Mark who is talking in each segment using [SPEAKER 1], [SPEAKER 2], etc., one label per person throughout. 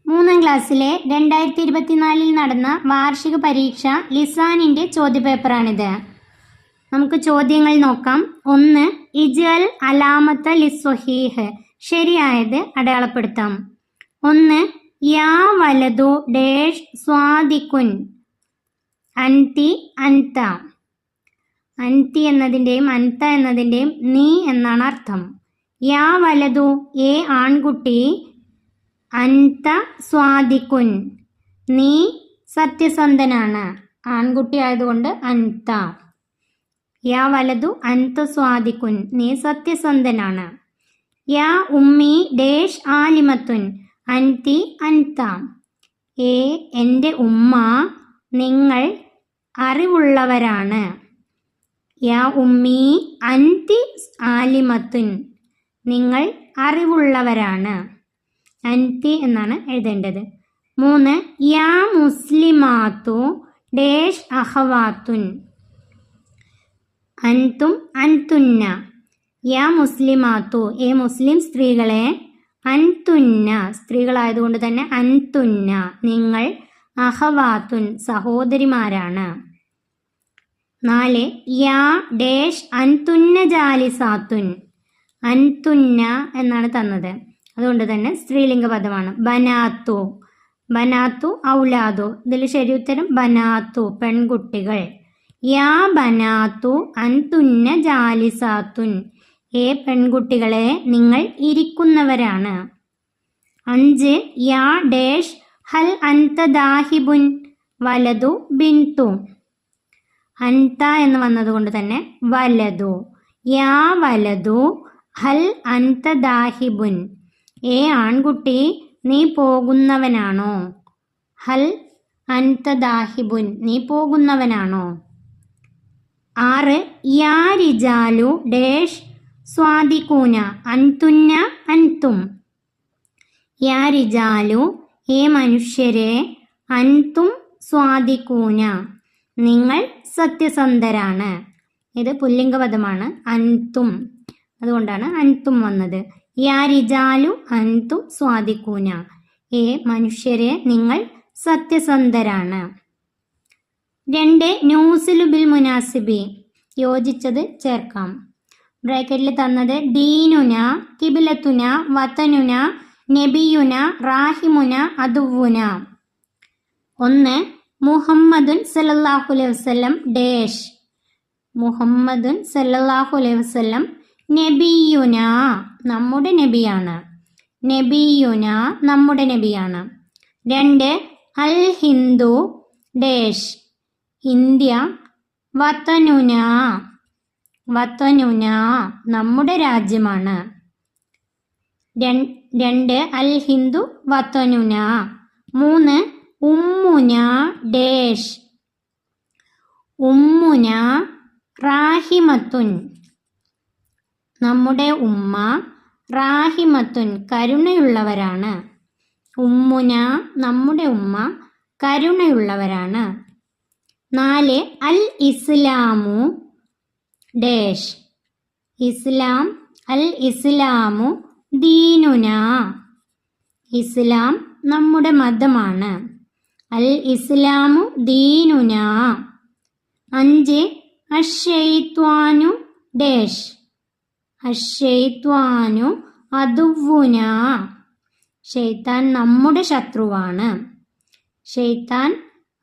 [SPEAKER 1] മൂന്നാം ക്ലാസ്സിലെ 2024 നടന്ന വാർഷിക പരീക്ഷ ലിസാനിൻ്റെ ചോദ്യപേപ്പറാണിത്. നമുക്ക് ചോദ്യങ്ങൾ നോക്കാം. 1. ഇജ്അൽ അലാമത്ത ലിസ്വഹീഹ്, ശരിയായത് അടയാളപ്പെടുത്താം. 1. യാ വലതു ഡേഷ് സ്വാദിക്കുൻ, അൻതി അൻത. അൻതി എന്നതിൻ്റെയും അൻത എന്നതിൻ്റെയും നീ എന്നാണ് അർത്ഥം. യാ വലതു, ഏ ആൺകുട്ടി, അൻത സ്വാദിക്കുൻ, നീ സത്യസന്ധനാണ്. ആൺകുട്ടി ആയതുകൊണ്ട് അൻത. യാ വലതു അൻത സ്വാദിക്കുൻ, നീ സത്യസന്ധനാണ്. യാ ഉമ്മി ഡേഷ് ആലിമത്തുൻ, അൻതി അൻത. ഏ എൻ്റെ ഉമ്മ, നിങ്ങൾ അറിവുള്ളവരാണ്. യാ ഉമ്മി അൻതി ആലിമത്തുൻ, നിങ്ങൾ അറിവുള്ളവരാണ്. അൻതി എന്നാണ് എഴുതേണ്ടത്. 3. യാ മുസ്ലിമാത്തു ഡേഷ് അഹവാത്തുൻ, അൻതും അൻതുന്ന. യാ മുസ്ലിമാത്തു, ഏ മുസ്ലിം സ്ത്രീകളെ, അൻതുന്ന, സ്ത്രീകളായതുകൊണ്ട് തന്നെ അൻതുന്ന, നിങ്ങൾ, അഹവാത്തുൻ, സഹോദരിമാരാണ്. 4. യാ ഡേഷ് അൻതുന്ന ജാലിസാത്തുൻ, അൻതുന്ന എന്നാണ് തന്നത്, അതുകൊണ്ട് തന്നെ സ്ത്രീലിംഗ പദമാണ്. ബനാത്തു, ബനാത്തു ഔലാദു, ഇതിൽ ശരി ഉത്തരം ബനാത്തു, പെൺകുട്ടികൾ. യാ ബനാത്തു അൻതുന്ന ജാലിസാത്തുൻ, ഏ പെൺകുട്ടികളെ, നിങ്ങൾ ഇരിക്കുന്നവരാണ്. 5. യാ ഡേഷ് ഹൽ അൻത ദാഹിബുൻ, വലതു ബിന്തു. അൻത എന്ന് വന്നതുകൊണ്ട് തന്നെ വലതു. യാ വലതു ഹൽ അൻത ദാഹിബുൻ, ഏ ആൺകുട്ടി, നീ പോകുന്നവനാണോ. ഹൽ അൻത ദാഹിബുൻ, നീ പോകുന്നവനാണോ. 6. യാ റിജാലു ഡേഷ് സ്വാദിക്കൂന, അൻതുന്ന അൻതും. യാ റിജാലു, ഏ മനുഷ്യരെ, അൻതും സ്വാദിക്കൂന, നിങ്ങൾ സത്യസന്ധരാണ്. ഇത് പുല്ലിംഗ പദമാണ്, അൻതും, അതുകൊണ്ടാണ് അൻതും വന്നത്. യാ റിജാലു അൻതും സ്വാദിക്കൂന, ഏ മനുഷ്യരെ, നിങ്ങൾ സത്യസന്ധരാണ്. 2. നൂസിലു ബിൽ മുനാസിബി, യോജിച്ചത് ചേർക്കാം. ബ്രാക്കറ്റിൽ തന്നത് ദീനുന, കിബിലത്തുന, വതനുന, നബിയുന, റാഹിമുന, അദുവുന. 1. മുഹമ്മദുൻ സല്ലല്ലാഹു അലൈഹി വസല്ലം ഡേഷ്, മുഹമ്മദുൻ സല്ലല്ലാഹു അലൈഹി വസല്ലം നബിയുന, നമ്മുടെ നബിയാണ്. നബിയുന, നമ്മുടെ നബിയാണ്. 2. അൽ ഹിന്ദു ഡേഷ്, ഇന്ത്യ, വതനുന, വതനുന, നമ്മുടെ രാജ്യമാണ്. 2. അൽ ഹിന്ദു വതനുന. 3. ഉമ്മുന ഡേഷ്, ഉമ്മുന റാഹിമത്തുൻ, നമ്മുടെ ഉമ്മ, റാഹിമത്തുൻ, കരുണയുള്ളവരാണ്. ഉമ്മുന, നമ്മുടെ ഉമ്മ, കരുണയുള്ളവരാണ്. 4. അൽ ഇസ്ലാമു ഡേഷ്, ഇസ്ലാം, അൽ ഇസ്ലാമു ദീനുന, ഇസ്ലാം നമ്മുടെ മതമാണ്. അൽ ഇസ്ലാമു ദീനുന. 5. അശ്ശൈത്വാനു ഡേഷ്, അശ്ശൈത്വാനു അദുവുന, ശൈത്താൻ നമ്മുടെ ശത്രുവാണ്. ശൈത്താൻ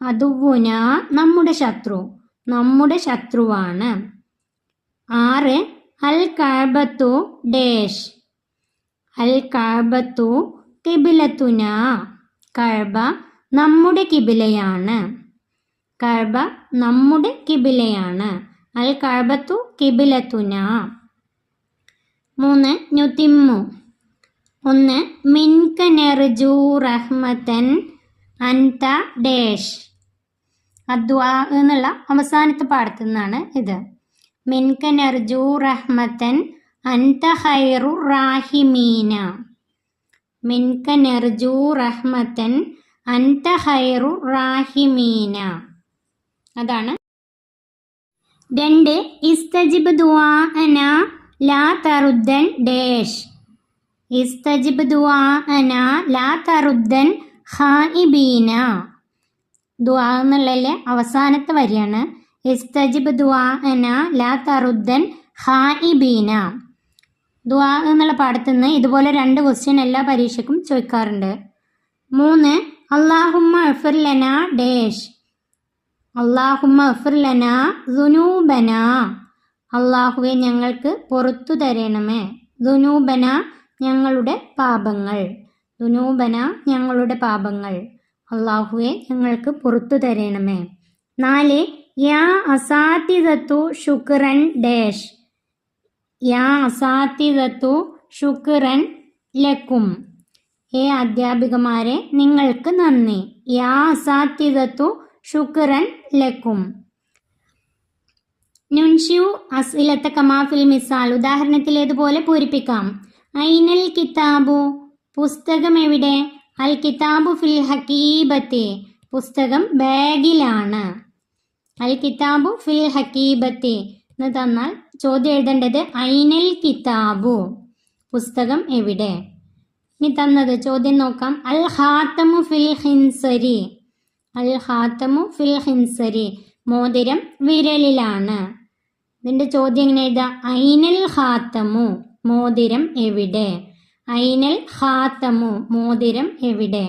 [SPEAKER 1] അദുവുന, നമ്മുടെ ശത്രു, നമ്മുടെ ശത്രുവാണ്. 6. അൽ കഅബത്തു ഡേഷ്, അൽ കഅബത്തു കിബിലത്തുന, കഅബ നമ്മുടെ കിബിലയാണ്. കഅബ നമ്മുടെ കിബിലയാണ്. അൽ കഅബത്തു കിബിലത്തുന. 3. നുതിമ്മു. 1. മിൻക നർജു റഹ്മതൻ അൻത ഡേഷ്, അദ്വാ എന്നുള്ള അവസാനത്തെ പാഠത്തു നിന്നാണ് ഇത്. മിൻക നർജു റഹ്മതൻ അൻത ഖൈറു റാഹിമീന, മിൻക നർജു റഹ്മതൻ അൻത ഖൈറു റാഹിമീന, അതാണ്. 2. ഇസ്തജിബ് ദുആഅന ലാ തറുദ്ദൻ ഡേഷ്, ഇസ്തജിബ് ദുആഅന ലാ തറുദ്ദൻ ഖായിബീന. ദുആ എന്നുള്ളതിലെ അവസാനത്തെ വരിയാണ്. ഇസ്തജിബ് ദുആഅന ലാ തറുദ്ദൻ ഖായിബീന. ദുആ എന്നുള്ള പാഠത്തിൽ നിന്ന് ഇതുപോലെ 2 ക്വസ്റ്റ്യൻ എല്ലാ പരീക്ഷയ്ക്കും ചോദിക്കാറുണ്ട്. 3 അല്ലാഹുമ്മ ഇഗ്ഫിർ ലനാ ഡാഷ്. അല്ലാഹുമ്മ ഇഗ്ഫിർ ലനാ ദുനൂബന. അല്ലാഹുവേ ഞങ്ങൾക്ക് പുറത്തു തരണമേ. ദുനൂബന ഞങ്ങളുടെ പാപങ്ങൾ. ദുനൂബന ഞങ്ങളുടെ പാപങ്ങൾ. അല്ലാഹുവേ ഞങ്ങൾക്ക് പുറത്തു തരണമേ. 4 യാ അസാതിദത്തു ശുക്രൻ ഡാഷ്. യാ അസാതിദത്തു ശുക്രൻ ലക്കും. അധ്യാപികമാരെ നിങ്ങൾക്ക് നന്ദി. യാ അസാതിദത്തു ശുക്രൻ ലക്കും. നുൻഷിഉ അസ്ഇലത കമാ ഫിൽ മിസാൽ. ഉദാഹരണത്തിലേതുപോലെ പൂരിപ്പിക്കാം. ഐനൽ കിതാബു. പുസ്തകം എവിടെ? അൽ കിതാബു ഫിൽ ഹക്കീബത്തി. പുസ്തകം ബാഗിലാണ്. അൽ കിതാബു ഫിൽ ഹക്കീബത്തി എന്ന് തന്നാൽ ചോദ്യം എഴുതേണ്ടത് ഐനൽ കിതാബു. പുസ്തകം എവിടെ? ഇനി തന്നത് ചോദ്യം നോക്കാം. അൽ ഖാതമു ഫിൽ ഖിൻസരി. അൽ ഖാതമു ഫിൽ ഖിൻസരി. മോതിരം വിരലിലാണ്. ഇതിന്റെ ചോദ്യം എങ്ങനെ എഴുതാ? ഐനൽ ഖാതമു. മോതിരം എവിടെ? ഐനൽ ഖാതമു. മോതിരം എവിടെ?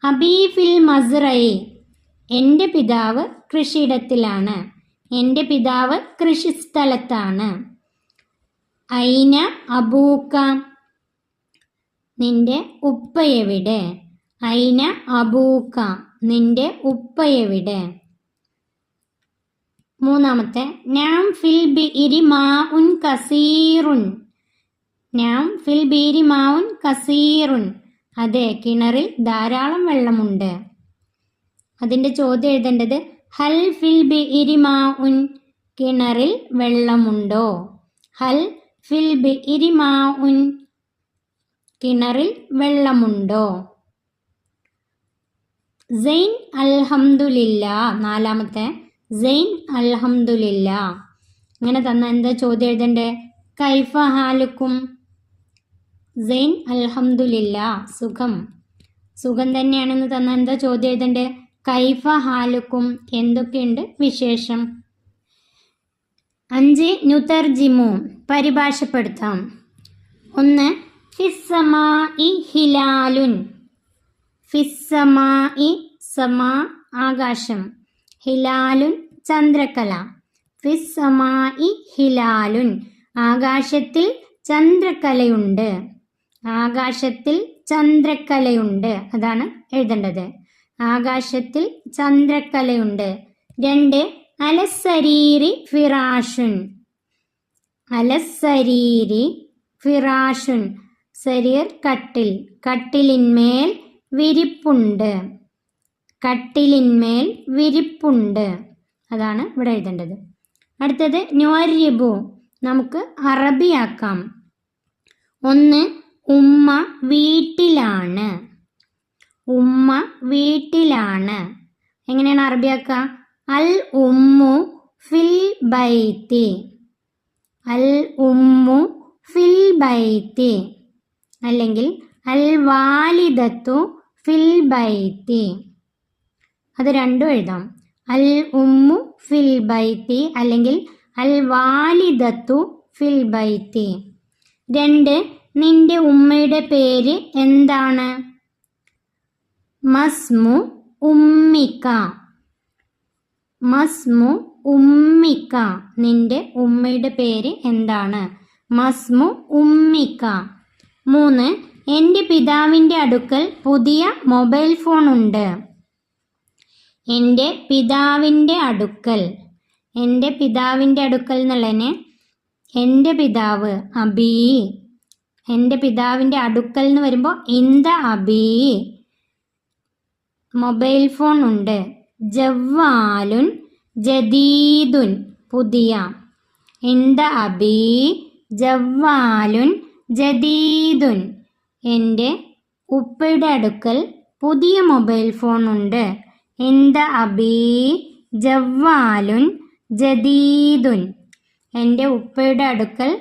[SPEAKER 1] അബീ ഫിൽ മസ്റഇ. എൻ്റെ പിതാവ് കൃഷിയിടത്തിലാണ്. എൻ്റെ പിതാവ് കൃഷിസ്ഥലത്താണ്. ഐന അബൂക്ക. നിന്റെ ഉപ്പ എവിടെ? ഐന അബൂക്ക. നിന്റെ ഉപ്പ എവിടെ? 3 നാം ഫിൽ ബിഇരി മാഉൻ കസീറുൻ. നാം ഫിൽ ബിഇരി മാഉൻ കസീറുൻ. അതെ, കിണറിൽ ധാരാളം വെള്ളമുണ്ട്. അതിൻ്റെ ചോദ്യം എഴുതേണ്ടത് ഹൽ ഫിൽ ബിഇരി മാഉൻ. കിണറിൽ വെള്ളമുണ്ടോ? ഹൽ ഫിൽ ബിഇരി മാഉൻ. കിണറിൽ വെള്ളമുണ്ടോ? സൈൻ അൽഹംദുലില്ലാ. 4 സൈൻ അൽഹംദുലില്ലാ. ഇങ്ങനെ തന്ന എന്താ ചോദ്യം എഴുതണ്ടേ? കൈഫ ഹാലുക്കും. സൈൻ അൽഹംദുലില്ലാ. സുഖം. സുഖം തന്നെയാണെന്ന് തന്ന എന്താ ചോദ്യം എഴുതണ്ടേ? കൈഫ ഹാലുക്കും. എന്തൊക്കെയുണ്ട് വിശേഷം? 5 നുതർജിമു. പരിഭാഷപ്പെടുത്താം. 1 ഫിസ്സമാഇ ഹിലാലുൻ. ഫിസ്സമാഇ. സമാ ആകാശം. ഹിലാലുൻ ചന്ദ്രക്കല. ഫിസ്സമാഇ ഹിലാലുൻ. ആകാശത്തിൽ ചന്ദ്രക്കലയുണ്ട്. ആകാശത്തിൽ ചന്ദ്രക്കലയുണ്ട്. അതാണ് എഴുതേണ്ടത്. ആകാശത്തിൽ ചന്ദ്രക്കലയുണ്ട്. 2 അലസ്സരീരി ഫിറാഷുൻ. അലസ്സരീരി ഫിറാഷുൻ. സരീർ കട്ടിൽ. കട്ടിലിന്മേൽ വിരിപ്പുണ്ട്. കട്ടിലിന്മേൽ വിരിപ്പുണ്ട്. അതാണ് ഇവിടെ എഴുതേണ്ടത്. അടുത്തത് നുഅരിബു. നമുക്ക് അറബിയാക്കാം. 1 ഉമ്മ വീട്ടിലാണ്. ഉമ്മ വീട്ടിലാണ്. എങ്ങനെയാണ് അറബിയാക്കുക? അൽ ഉമ്മു ഫിൽ ബൈത്തി. അൽ ഉമ്മു ഫിൽ ബൈത്തി. അല്ലെങ്കിൽ അൽ വാലിദത്തു ഫിൽ ബൈത്തി. അത് രണ്ടും എഴുതാം. അൽ ഉമ്മു ഫിൽ ബൈത്തി അല്ലെങ്കിൽ അൽ വാലിദത്തു ഫിൽ ബൈത്തി. 2 നിന്റെ ഉമ്മയുടെ പേര് എന്താണ്? മസ്മു ഉമ്മിക്ക. മസ്മു ഉമ്മിക്ക. നിന്റെ ഉമ്മയുടെ പേര് എന്താണ്? മസ്മു ഉമ്മിക്ക. 3 എൻ്റെ പിതാവിൻ്റെ അടുക്കൽ പുതിയ മൊബൈൽ ഫോൺ ഉണ്ട്. എൻ്റെ പിതാവിൻ്റെ അടുക്കൽ. എൻ്റെ പിതാവിൻ്റെ അടുക്കൽ എന്നുള്ളതിന് എൻ്റെ പിതാവ് അബി. എൻ്റെ പിതാവിൻ്റെ അടുക്കൽ എന്ന് വരുമ്പോൾ ഇന്ത അബി. മൊബൈൽ ഫോൺ ഉണ്ട്. ജവ്വാലുൻ ജദീദുൻ. പുതിയ. ഇന്ത അബി ജവ്വാലുൻ ജദീദുൻ. എൻ്റെ ഉപ്പയുടെ അടുക്കൽ പുതിയ മൊബൈൽ ഫോൺ ഉണ്ട്. ഇന്ത അബി ജവ്വാലുൻ ജദീദുൻ. എൻ്റെ ഉപ്പയുടെ അടുക്കൽ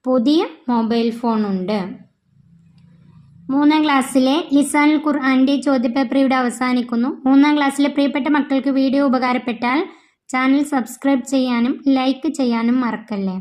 [SPEAKER 1] പുതിയ മൊബൈൽ ഫോൺ ഉണ്ട്. 3ാം ക്ലാസ്സിലെ ലിസാനുൽ ഖുർആന്റെ ചോദ്യപേപ്പർ ഇവിടെ അവസാനിക്കുന്നു. 3ാം ക്ലാസ്സിലെ പ്രിയപ്പെട്ട മക്കൾക്ക് വീഡിയോ ഉപകാരപ്പെട്ടാൽ ചാനൽ സബ്സ്ക്രൈബ് ചെയ്യാനും ലൈക്ക് ചെയ്യാനും മറക്കല്ലേ.